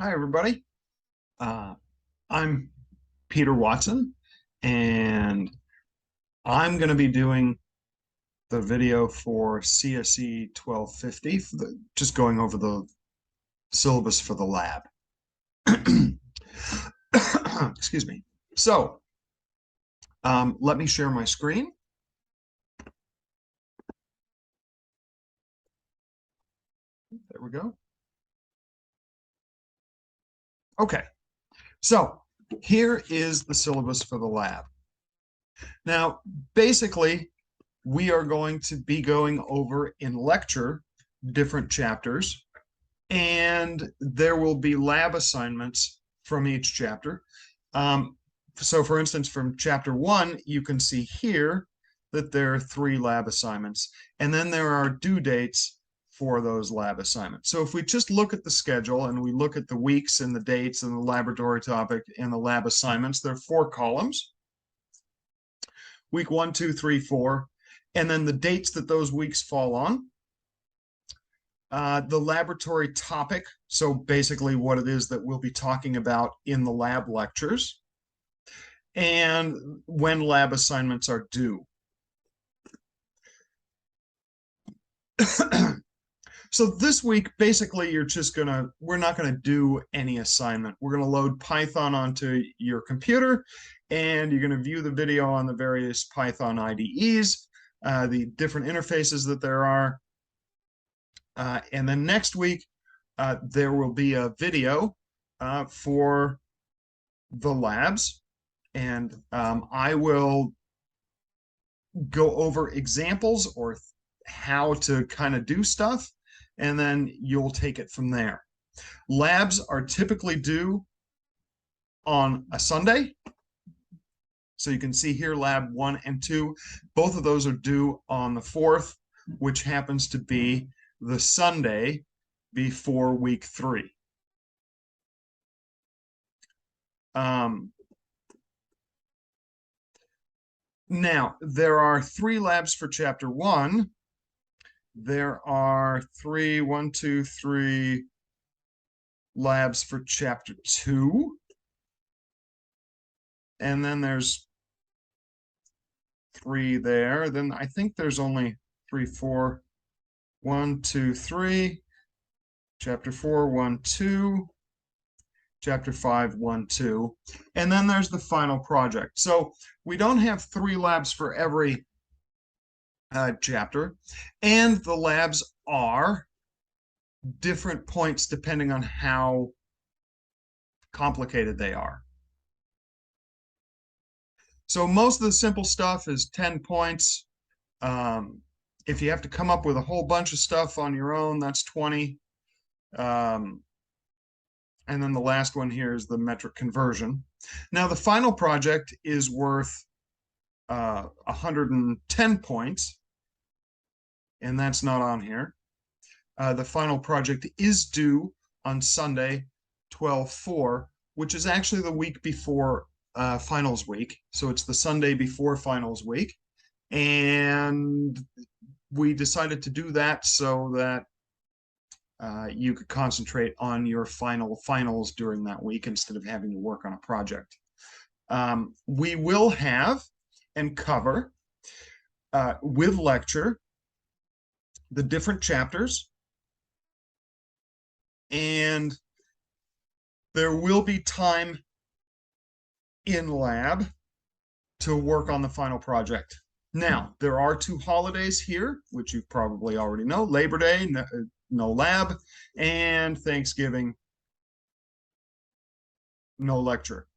Hi, everybody. I'm Peter Watson, and I'm going to be doing the video for CSE 1250, just going over the syllabus for the lab. Excuse me. So, let me share my screen. There we go. Okay, so here is the syllabus for the lab. Now, basically, we are going to be going over in lecture different chapters, and there will be lab assignments from each chapter. So for instance, from chapter 1, you can see here that there are 3 lab assignments, and then there are due dates for those lab assignments. So if we just look at the schedule and we look at the weeks and the dates and the laboratory topic and the lab assignments, there are 4 columns. Week 1, 2, 3, 4, and then the dates that those weeks fall on. The laboratory topic, so basically what it is that we'll be talking about in the lab lectures, and when lab assignments are due. So this week, basically, we're not gonna do any assignment. We're gonna load Python onto your computer, and you're gonna view the video on the various Python IDEs, the different interfaces that there are. And then next week, there will be a video for the labs, and I will go over examples or how to kind of do stuff, and then you'll take it from there. Labs are typically due on a Sunday. So you can see here lab 1 and 2. Both of those are due on the 4th, which happens to be the Sunday before week 3. Now, there are 3 labs for chapter 1. There are 1, 2, 3 labs for chapter 2. And then there's 3 there. Then I think there's only 3, 4, 1, 2, 3. Chapter 4, 1, 2. Chapter 5, 1, 2. And then there's the final project. So we don't have 3 labs for every chapter, and the labs are different points depending on how complicated they are. So most of the simple stuff is 10 points. If you have to come up with a whole bunch of stuff on your own, that's 20. And then the last one here is the metric conversion. Now the final project is worth 110 points, and that's not on here. The final project is due on Sunday, 12/4, which is actually the week before finals week. So it's the Sunday before finals week. And we decided to do that so that you could concentrate on your finals during that week instead of having to work on a project. We will have and cover with lecture the different chapters, and there will be time in lab to work on the final project. Now, there are 2 holidays here, which you probably already know: Labor Day, no lab, and Thanksgiving, no lecture.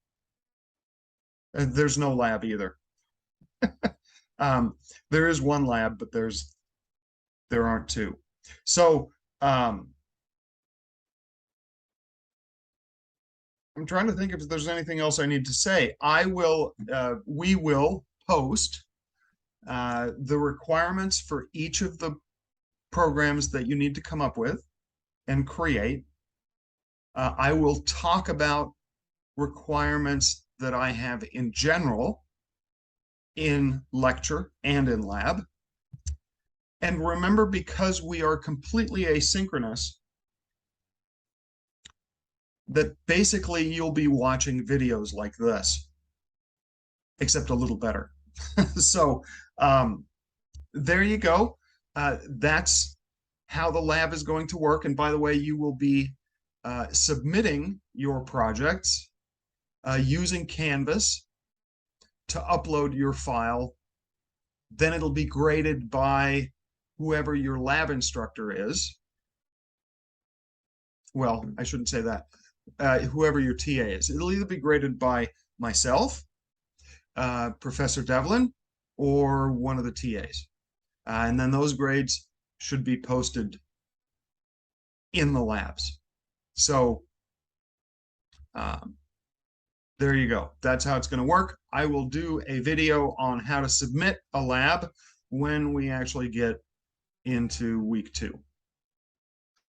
There's no lab either. There is 1 lab, but there aren't 2. So I'm trying to think if there's anything else I need to say. We will post the requirements for each of the programs that you need to come up with and create. I will talk about requirements that I have in general in lecture and in lab. And remember, because we are completely asynchronous, that basically you'll be watching videos like this, except a little better. So um, there you go. That's how the lab is going to work. And by the way, you will be submitting your projects using Canvas to upload your file. Then it'll be graded by whoever your lab instructor is. Well, I shouldn't say that. Whoever your TA is. It'll either be graded by myself, Professor Devlin, or one of the TAs. And then those grades should be posted in the labs. So there you go. That's how it's going to work. I will do a video on how to submit a lab when we actually get into week 2.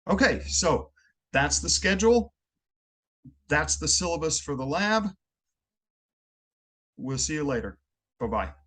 Okay, so that's the schedule. That's the syllabus for the lab. We'll see you later. Bye-bye.